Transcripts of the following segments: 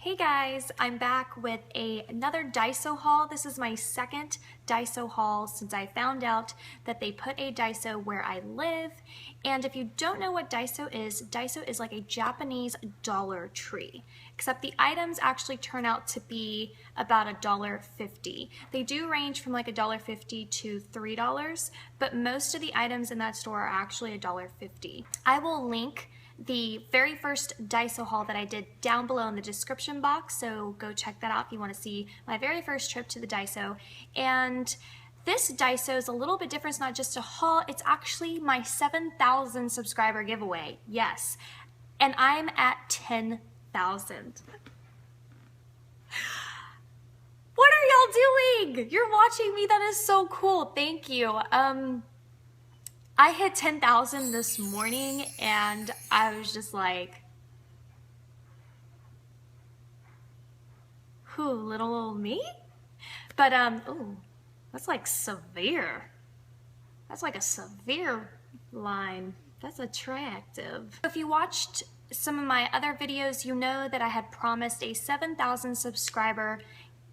Hey guys, I'm back with another Daiso haul. This is my second Daiso haul since I found out that they put a Daiso where I live. And if you don't know what Daiso is like a Japanese Dollar Tree, except the items actually turn out to be about $1.50. They do range from like $1.50 to $3, but most of the items in that store are actually $1.50. I will link the very first Daiso haul that I did down below in the description box, so go check that out if you want to see my very first trip to the Daiso. And this Daiso is a little bit different. It's not just a haul, it's actually my 7,000 subscriber giveaway. Yes, and I'm at 10,000. What are y'all doing? You're watching me. That is so cool. Thank you. I hit 10,000 this morning and I was just like, who, little old me? But, ooh, that's like severe. That's like a severe line. That's attractive. If you watched some of my other videos, you know that I had promised a 7,000 subscriber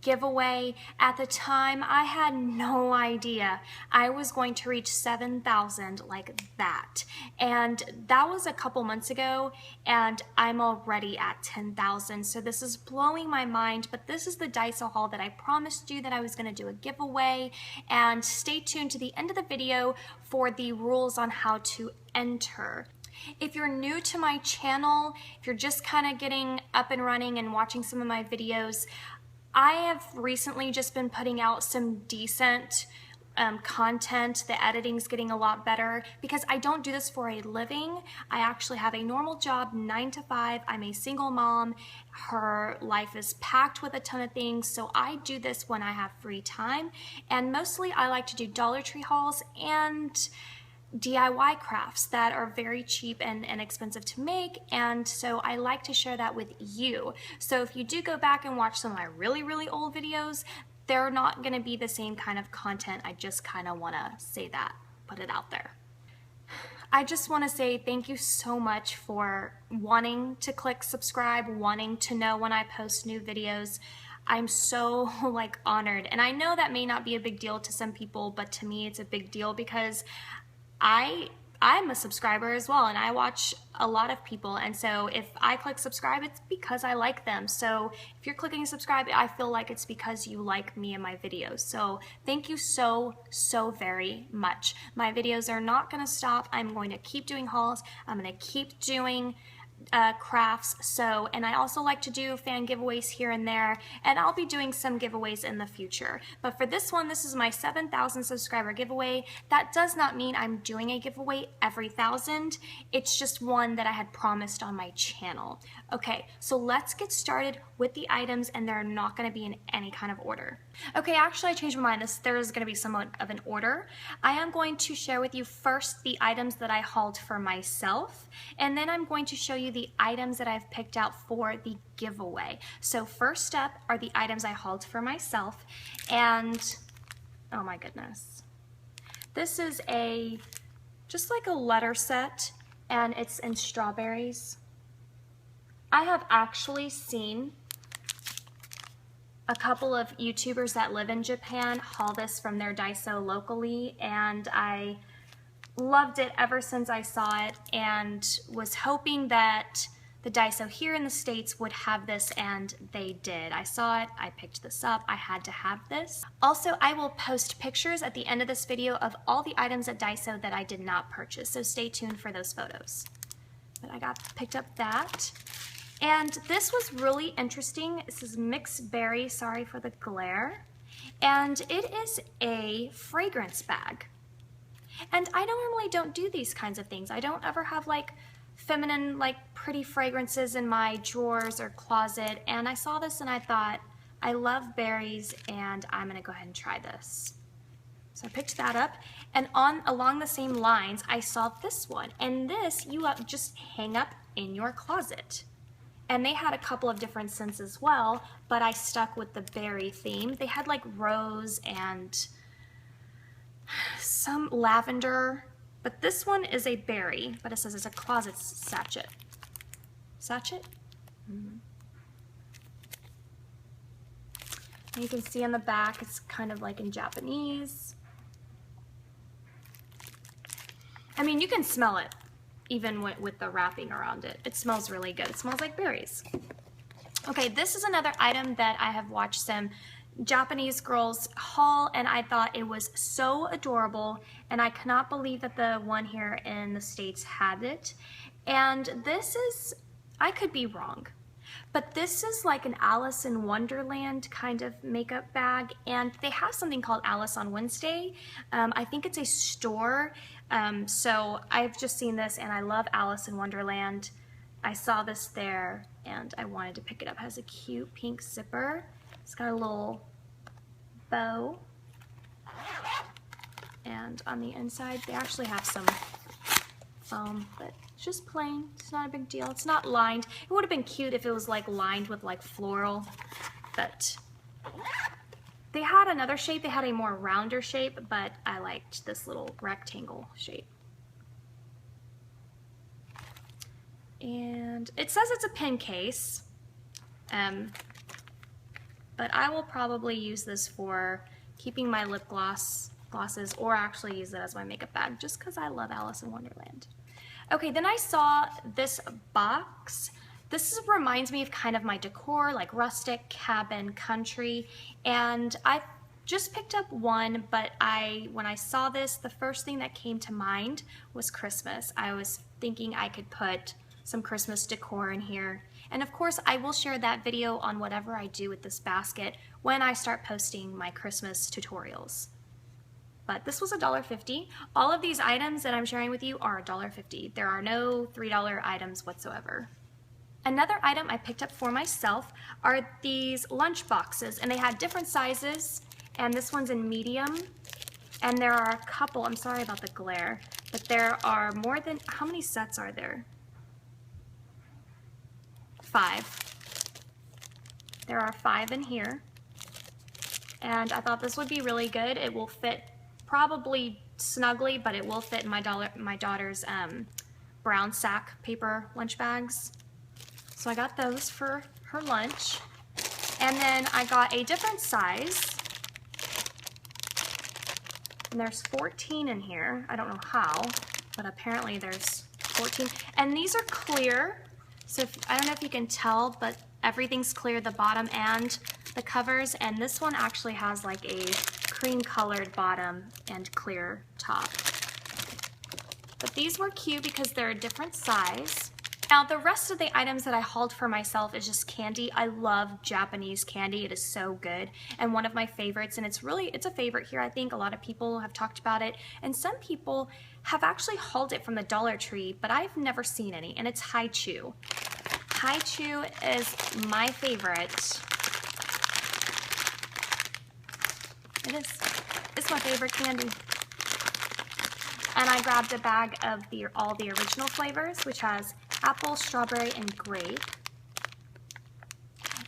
giveaway. At the time, I had no idea I was going to reach 7,000 like that. And that was a couple months ago, and I'm already at 10,000. So this is blowing my mind, but this is the Daiso haul that I promised you that I was going to do a giveaway. And stay tuned to the end of the video for the rules on how to enter. If you're new to my channel, if you're just kind of getting up and running and watching some of my videos, I have recently just been putting out some decent content. The editing's getting a lot better because I don't do this for a living. I actually have a normal job, 9 to 5. I'm a single mom. Her life is packed with a ton of things, so I do this when I have free time. And mostly I like to do Dollar Tree hauls and DIY crafts that are very cheap and inexpensive to make, and so I like to share that with you. So if you do go back and watch some of my really old videos, they're not going to be the same kind of content. I just kind of want to say that, put it out there. I just want to say thank you so much for wanting to click subscribe, wanting to know when I post new videos. I'm so like honored, and I know that may not be a big deal to some people, but to me it's a big deal because I'm a subscriber as well, and I watch a lot of people, and so if I click subscribe, it's because I like them. So if you're clicking subscribe, I feel like it's because you like me and my videos. So thank you so very much. My videos are not going to stop. I'm going to keep doing hauls. I'm going to keep doing crafts. So, and I also like to do fan giveaways here and there, and I'll be doing some giveaways in the future. But for this one, this is my 7,000 subscriber giveaway. That does not mean I'm doing a giveaway every 1,000. It's just one that I had promised on my channel. Okay, so let's get started with the items, and they're not going to be in any kind of order. Okay, actually I changed my mind. There is going to be somewhat of an order. I am going to share with you first the items that I hauled for myself, and then I'm going to show you the items that I've picked out for the giveaway. So first up are the items I hauled for myself, and oh my goodness. This is just like a letter set, and it's in strawberries. I have actually seen a couple of YouTubers that live in Japan haul this from their Daiso locally, and I loved it ever since I saw it and was hoping that the Daiso here in the States would have this, and they did. I saw it, I picked this up, I had to have this. Also, I will post pictures at the end of this video of all the items at Daiso that I did not purchase, so stay tuned for those photos. But I picked up that. And this was really interesting. This is mixed berry, sorry for the glare. And it is a fragrance bag. And I normally don't do these kinds of things. I don't ever have like feminine, like pretty fragrances in my drawers or closet. And I saw this and I thought, I love berries and I'm gonna go ahead and try this. So I picked that up, and along the same lines, I saw this one. And this you just hang up in your closet. And they had a couple of different scents as well, but I stuck with the berry theme. They had like rose and some lavender, but this one is a berry, but it says it's a closet sachet. Sachet? And you can see on the back, it's kind of like in Japanese. I mean, you can smell it even with the wrapping around it. It smells really good. It smells like berries. Okay, this is another item that I have watched some Japanese girls haul, and I thought it was so adorable, and I cannot believe that the one here in the States had it. And this is, I could be wrong, but this is like an Alice in Wonderland kind of makeup bag, and they have something called Alice on Wednesday. I think it's a store, so I've just seen this, and I love Alice in Wonderland. I saw this there, and I wanted to pick it up. It has a cute pink zipper. It's got a little bow, and on the inside, they actually have some foam, but it's just plain. It's not a big deal. It's not lined. It would have been cute if it was like lined with like floral, but they had another shape. They had a more rounder shape, but I liked this little rectangle shape. And it says it's a pen case, but I will probably use this for keeping my lip glosses, or actually use it as my makeup bag just because I love Alice in Wonderland. Okay, then I saw this box. This reminds me of kind of my decor, like rustic, cabin, country, and I just picked up one, but when I saw this, the first thing that came to mind was Christmas. I was thinking I could put some Christmas decor in here. And of course, I will share that video on whatever I do with this basket when I start posting my Christmas tutorials. But this was $1.50. All of these items that I'm sharing with you are $1.50. There are no $3 items whatsoever. Another item I picked up for myself are these lunch boxes, and they have different sizes, and this one's in medium. And there are a couple, I'm sorry about the glare, but there are more than, how many sets are there? 5. There are 5 in here, and I thought this would be really good. It will fit probably snugly, but it will fit in my daughter's brown sack paper lunch bags. So I got those for her lunch, and then I got a different size, and there's 14 in here. I don't know how, but apparently there's 14, and these are clear. So I don't know if you can tell, but everything's clear, the bottom and the covers, and this one actually has like a cream colored bottom and clear top. But these were cute because they're a different size. Now the rest of the items that I hauled for myself is just candy. I love Japanese candy. It is so good, and one of my favorites, and it's a favorite here. I think a lot of people have talked about it, and some people have actually hauled it from the Dollar Tree, but I've never seen any, and it's Hi-Chew. Hi-Chew is my favorite. It is. It's my favorite candy. And I grabbed a bag of all the original flavors, which has apple, strawberry, and grape.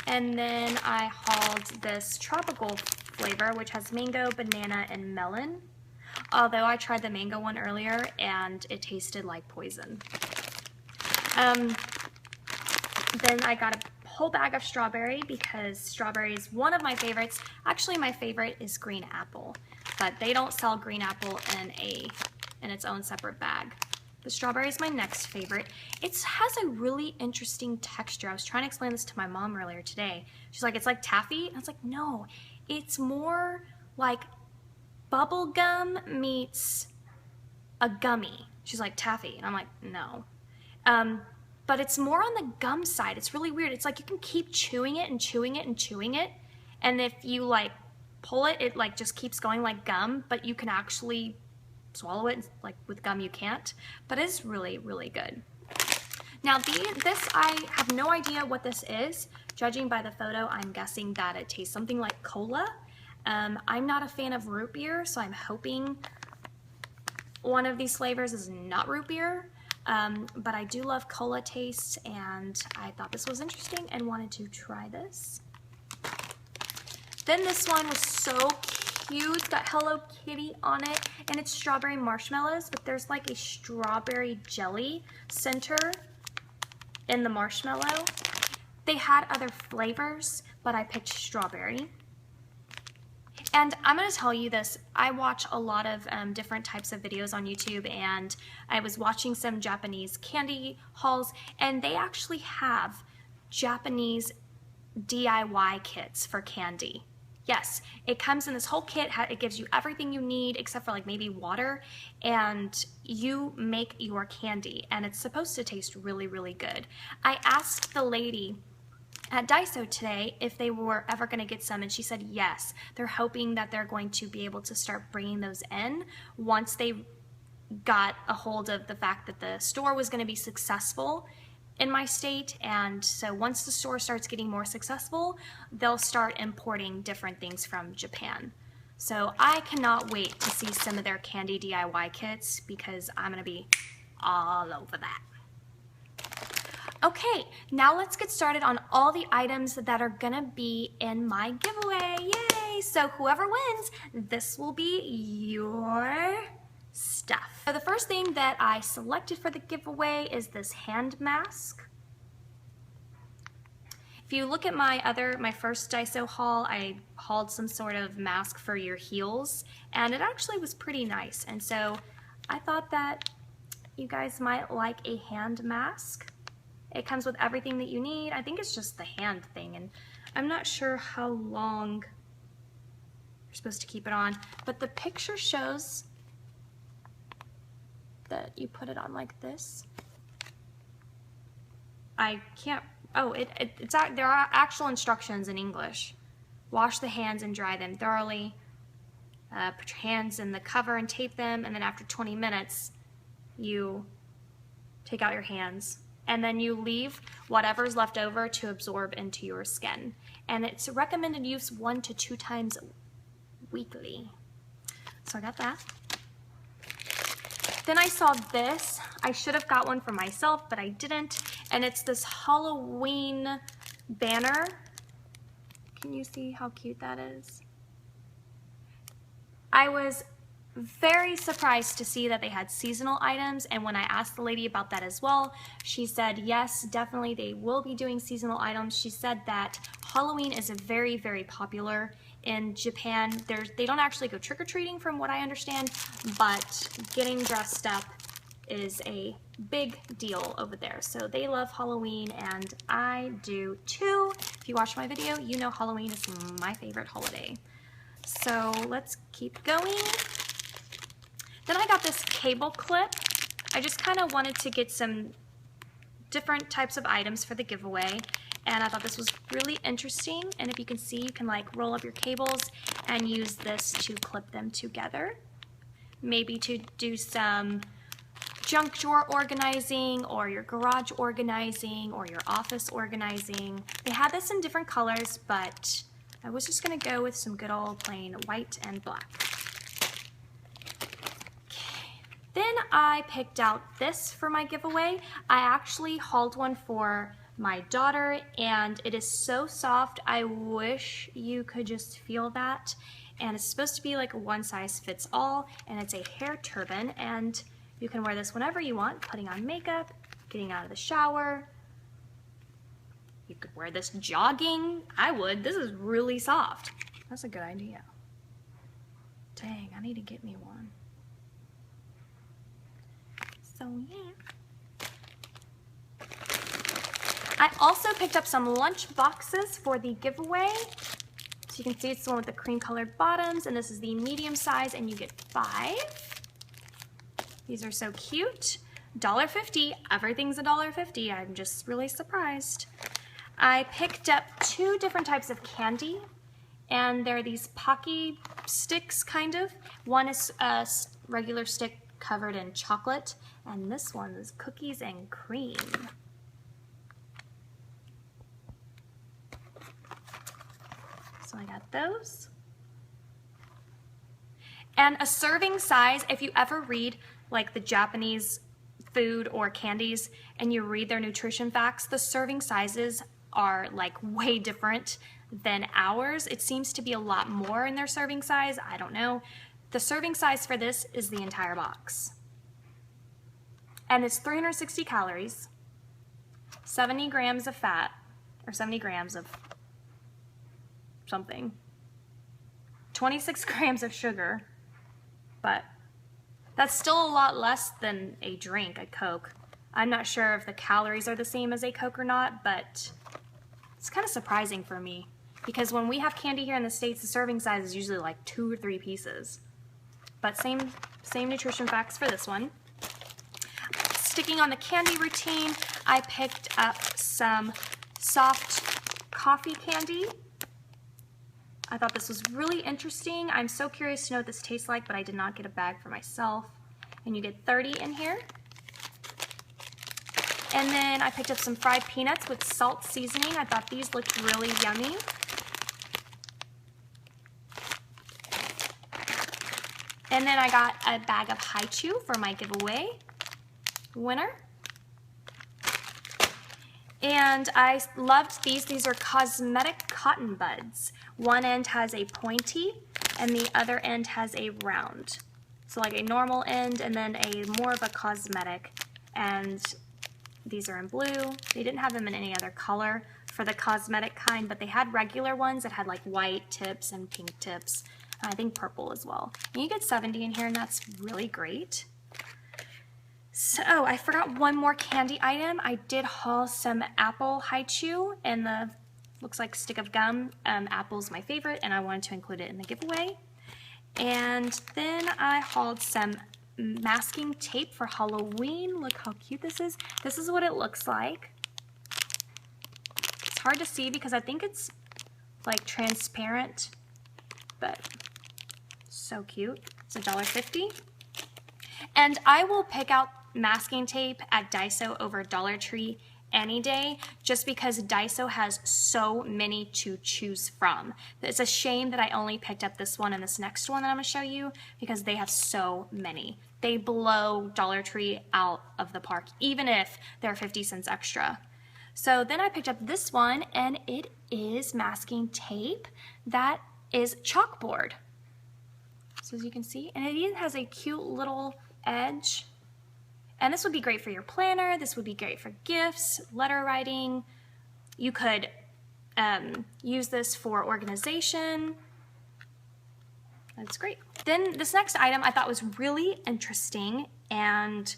And then I hauled this tropical flavor, which has mango, banana, and melon. Although I tried the mango one earlier, and it tasted like poison. Then I got a whole bag of strawberry because strawberry is one of my favorites. Actually, my favorite is green apple, but they don't sell green apple in its own separate bag. The strawberry is my next favorite. It has a really interesting texture. I was trying to explain this to my mom earlier today. She's like, it's like taffy. And I was like, no, it's more like bubble gum meets a gummy. She's like, taffy. And I'm like, no. But it's more on the gum side. It's really weird. It's like you can keep chewing it and chewing it and chewing it. And if you like pull it, it like just keeps going like gum, but you can actually swallow it. Like with gum you can't, but it's really, really good. Now this, I have no idea what this is. Judging by the photo, I'm guessing that it tastes something like cola. I'm not a fan of root beer, so I'm hoping one of these flavors is not root beer. But I do love cola taste, and I thought this was interesting and wanted to try this. Then this one was so cute. It's got Hello Kitty on it, and it's strawberry marshmallows, but there's like a strawberry jelly center in the marshmallow. They had other flavors, but I picked strawberry. And I'm going to tell you this, I watch a lot of different types of videos on YouTube, and I was watching some Japanese candy hauls, and they actually have Japanese DIY kits for candy. Yes, it comes in this whole kit. It gives you everything you need except for like maybe water, and you make your candy, and it's supposed to taste really, really good. I asked the lady at Daiso today if they were ever going to get some, and she said yes. They're hoping that they're going to be able to start bringing those in once they got a hold of the fact that the store was going to be successful in my state. And so once the store starts getting more successful, they'll start importing different things from Japan. So I cannot wait to see some of their candy DIY kits, because I'm going to be all over that. Okay, now let's get started on all the items that are gonna be in my giveaway. Yay! So whoever wins, this will be your stuff. So the first thing that I selected for the giveaway is this hand mask. If you look at my first Daiso haul, I hauled some sort of mask for your heels, and it actually was pretty nice. And so I thought that you guys might like a hand mask. It comes with everything that you need. I think it's just the hand thing, and I'm not sure how long you're supposed to keep it on, but the picture shows that you put it on like this. I can't, oh, there are actual instructions in English. Wash the hands and dry them thoroughly. Put your hands in the cover and tape them, and then after 20 minutes, you take out your hands. And then you leave whatever's left over to absorb into your skin. And it's recommended use 1 to 2 times weekly. So I got that. Then I saw this. I should have got one for myself, but I didn't. And it's this Halloween banner. Can you see how cute that is? I was very surprised to see that they had seasonal items, and when I asked the lady about that as well, she said yes, definitely they will be doing seasonal items. She said that Halloween is a very, very popular in Japan. They don't actually go trick-or-treating from what I understand, but getting dressed up is a big deal over there. So they love Halloween, and I do too. If you watch my video, you know Halloween is my favorite holiday. So let's keep going. Then I got this cable clip. I just kind of wanted to get some different types of items for the giveaway, and I thought this was really interesting. And if you can see, you can like roll up your cables and use this to clip them together. Maybe to do some junk drawer organizing, or your garage organizing, or your office organizing. They had this in different colors, but I was just gonna go with some good old plain white and black. Then I picked out this for my giveaway. I actually hauled one for my daughter, and it is so soft. I wish you could just feel that. And it's supposed to be like a one size fits all, and it's a hair turban, and you can wear this whenever you want, putting on makeup, getting out of the shower. You could wear this jogging. I would. This is really soft. That's a good idea. Dang, I need to get me one. So yeah. I also picked up some lunch boxes for the giveaway. So you can see it's the one with the cream colored bottoms, and this is the medium size, and you get 5. These are so cute. $1.50, everything's $1.50. I'm just really surprised. I picked up 2 different types of candy, and they're these Pocky sticks kind of. One is a regular stick covered in chocolate, and this one is cookies and cream. So I got those. And a serving size, if you ever read like the Japanese food or candies and you read their nutrition facts, the serving sizes are like way different than ours. It seems to be a lot more in their serving size. I don't know. The serving size for this is the entire box. And it's 360 calories, 70 grams of fat, or 70 grams of something. 26 grams of sugar, but that's still a lot less than a drink, a Coke. I'm not sure if the calories are the same as a Coke or not, but it's kind of surprising for me because when we have candy here in the States, the serving size is usually like 2 or 3 pieces. But same nutrition facts for this one. Sticking on the candy routine, I picked up some soft coffee candy. I thought this was really interesting. I'm so curious to know what this tastes like, but I did not get a bag for myself. And you get 30 in here. And then I picked up some fried peanuts with salt seasoning. I thought these looked really yummy. And then I got a bag of Haichu for my giveaway winner. And I loved these. These are cosmetic cotton buds. One end has a pointy and the other end has a round. So like a normal end and then a more of a cosmetic. And these are in blue. They didn't have them in any other color for the cosmetic kind, but they had regular ones that had like white tips and pink tips. And I think purple as well. And you get 70 in here and that's really great. So I forgot one more candy item. I did haul some apple Haichu and the looks like stick of gum. Apple's my favorite and I wanted to include it in the giveaway. And then I hauled some masking tape for Halloween. Look how cute this is. This is what it looks like. It's hard to see because I think it's like transparent, but so cute. It's $1.50. And I will pick out masking tape at Daiso over Dollar Tree any day just because Daiso has so many to choose from. It's a shame that I only picked up this one and this next one that I'm going to show you because they have so many. They blow Dollar Tree out of the park even if they're 50 cents extra. So then I picked up this one and it is masking tape that is chalkboard. So as you can see, and it even has a cute little edge. And this would be great for your planner. This would be great for gifts, letter writing. You could use this for organization. That's great. Then this next item I thought was really interesting, and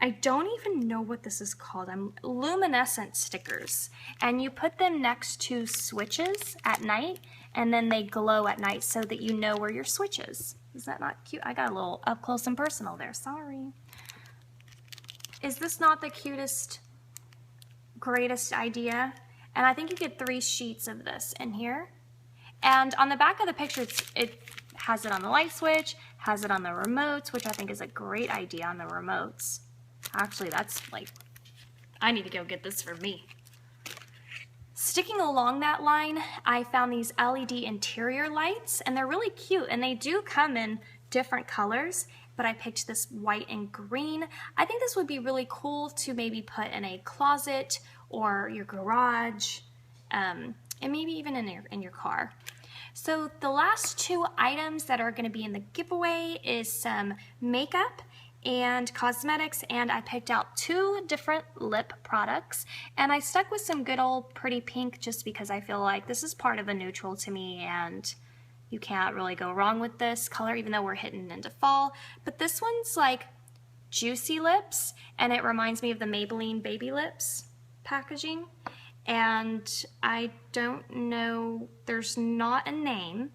I don't even know what this is called. Luminescent stickers. And you put them next to switches at night, and then they glow at night so that you know where your switch is. Is that not cute? I got a little up close and personal there, sorry. Is this not the cutest, greatest idea? And I think you get 3 sheets of this in here. And on the back of the picture, it has it on the light switch, has it on the remotes, which I think is a great idea on the remotes. Actually, that's like, I need to go get this for me. Sticking along that line, I found these LED interior lights, and they're really cute, and they do come in different colors, but I picked this white and green. I think this would be really cool to maybe put in a closet or your garage, and maybe even in your car. So the last 2 items that are going to be in the giveaway is some makeup and cosmetics, and I picked out 2 different lip products, and I stuck with some good old pretty pink just because I feel like this is part of a neutral to me and you can't really go wrong with this color even though we're hitting into fall. But this one's like juicy lips and it reminds me of the Maybelline Baby Lips packaging, and I don't know, there's not a name,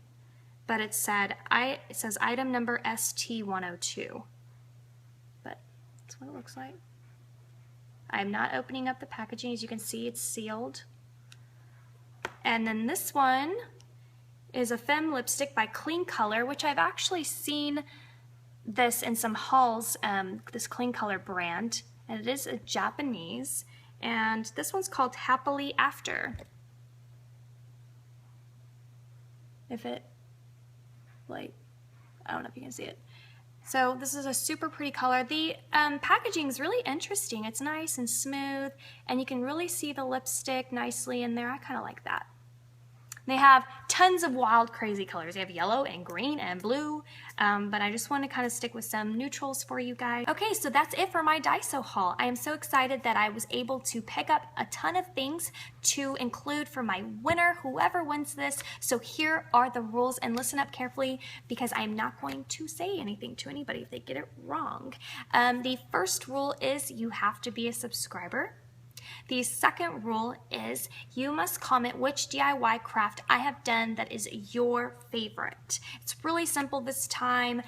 but it says item number ST102. That's what it looks like. I'm not opening up the packaging. As you can see, it's sealed. And then this one is a Femme lipstick by Clean Color, which I've actually seen this in some hauls, this Clean Color brand, and it is a Japanese, and this one's called Happily After. If it, like, I don't know if you can see it. So this is a super pretty color. The packaging is really interesting. It's nice and smooth, and you can really see the lipstick nicely in there. I kind of like that. They have tons of wild, crazy colors. They have yellow and green and blue, but I just want to kind of stick with some neutrals for you guys. Okay, so that's it for my Daiso haul. I am so excited that I was able to pick up a ton of things to include for my winner, whoever wins this. So here are the rules, and listen up carefully because I'm not going to say anything to anybody if they get it wrong. The first rule is you have to be a subscriber. The second rule is you must comment which DIY craft I have done that is your favorite. It's really simple this time,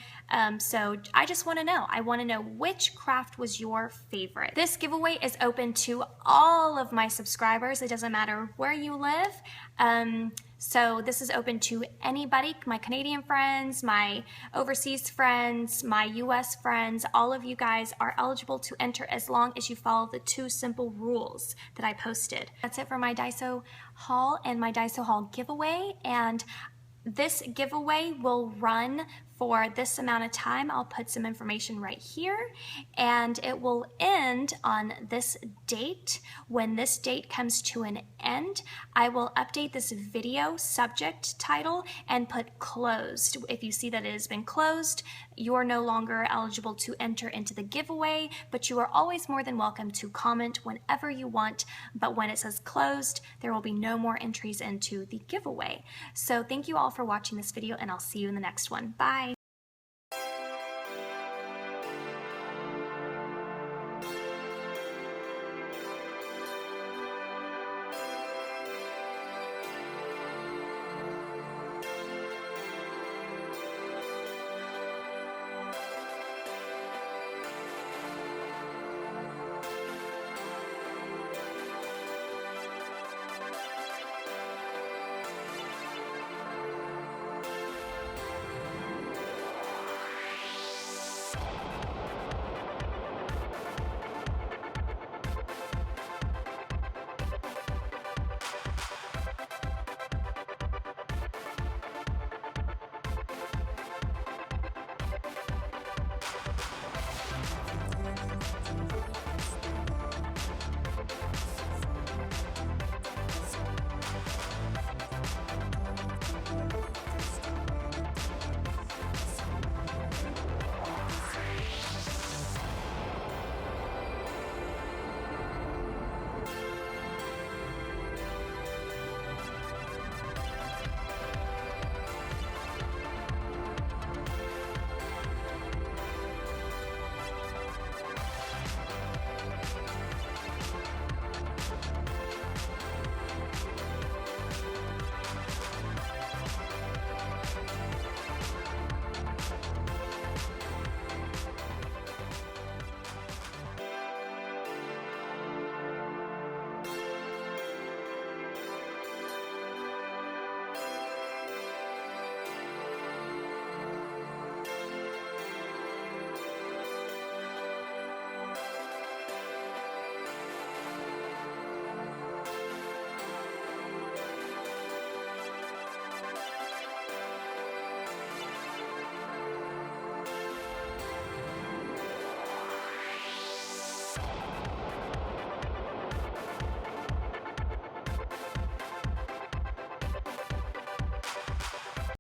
so I just want to know. I want to know which craft was your favorite. This giveaway is open to all of my subscribers. It doesn't matter where you live. So this is open to anybody, my Canadian friends, my overseas friends, my US friends. All of you guys are eligible to enter as long as you follow the 2 simple rules that I posted. That's it for my Daiso haul and my Daiso haul giveaway. And this giveaway will run for this amount of time. I'll put some information right here, and it will end on this date. When this date comes to an end, I will update this video subject title and put closed. If you see that it has been closed, you're no longer eligible to enter into the giveaway, but you are always more than welcome to comment whenever you want. But when it says closed, there will be no more entries into the giveaway. So thank you all for watching this video, and I'll see you in the next one. Bye.